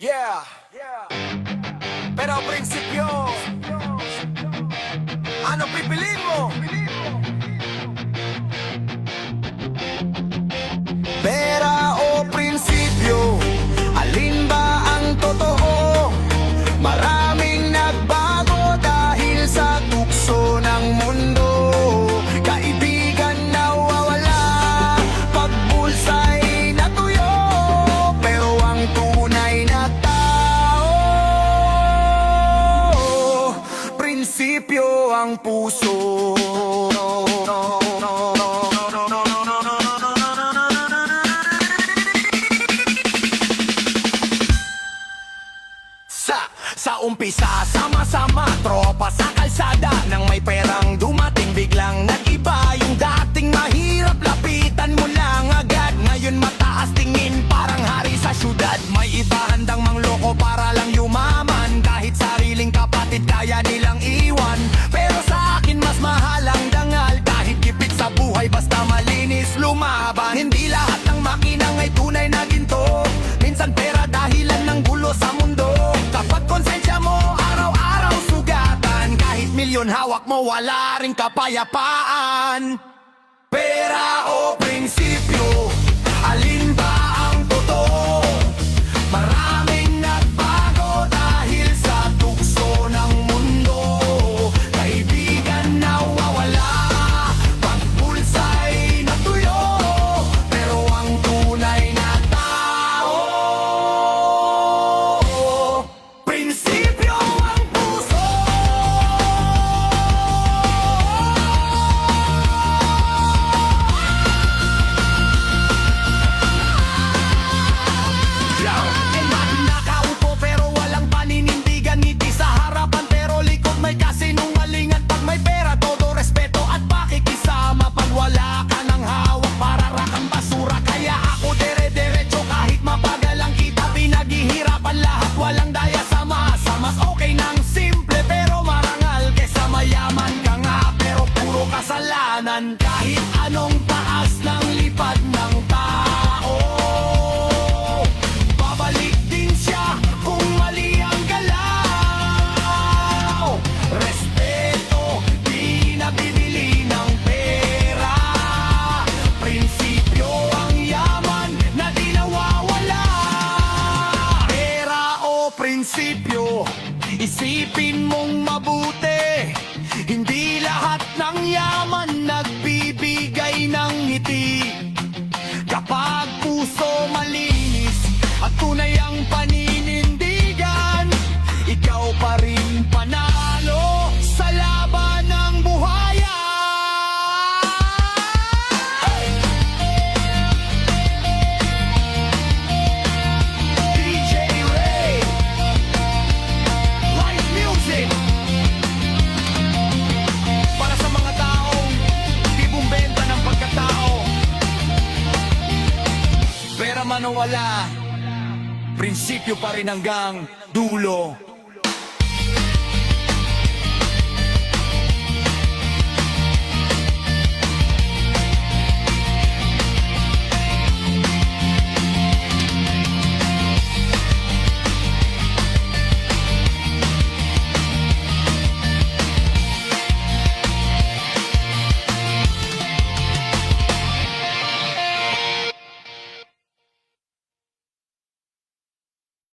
Yeah, pero prinsipyo, ano pipiliin mo? Pera o prinsipyo, alin ba ang totoo? Maraming nagbago dahil sa tukso ng mundo. Kaibigan nawawala, pagbulsay natuyo, pero ang tunay na tao, prinsipyo ang puso. Sa umpisa, sama-sama, tropa sa kalsada. Nang may perang dumating, biglang nag-iba. Yung dating mahirap, lapitan mo lang agad. Ngayon mataas tingin, parang hari sa syudad. May iba handang mangloko para lang yumaman. Kahit sariling kapatid, kaya nilang iwan. Pero sa akin, mas mahal ang dangal. Kahit kipit sa buhay, basta malinis lumaban. Hindi lahat ng makinang ay tunay na ginto. Minsan pera dahilan ng gulo sa mundo. Kapag konsensya mo, araw-araw sugatan. Kahit milyon hawak mo, wala ring kapayapaan. Pera o prinsipyo, alin ba ang totoo? Maraming nagbago dahil sa tukso ng mundo. Kaibigan nawawala, pagbulsay natuyo, pero ang tunay na tao, prinsipyo ang puso. Nakaupo pero walang paninindigan. Ngiti sa harapan pero likod may kasinungalingan. Pag may pera, todo respeto at pakikisama. Pag wala ka ng hawak, parara kang basura. Kaya ako dere-derecho kahit mapagal ang kita. Pinaghihirapan lahat, walang daya sa masa. Mas okay nang simple pero marangal kesa mayaman ka nga pero puro kasalanan. Kahit anong taas ng lipad ng tao, babalik din siya kung mali ang galaw. Respeto, di nabibili ng pera. Prinsipyo ang yaman na di nawawala. Pera o prinsipyo, isipin mong mabuti. Hindi lahat ng yaman nagbibigay ng ngiti. Kapag puso malinis at tunay ang paninindigan, ikaw pa rin panalo sa laban ng buhayan. DJ Ray, live music, para sa mga taong di bumbenta ng pagkatao. Pera man o wala, prinsipyo pa rin hanggang dulo.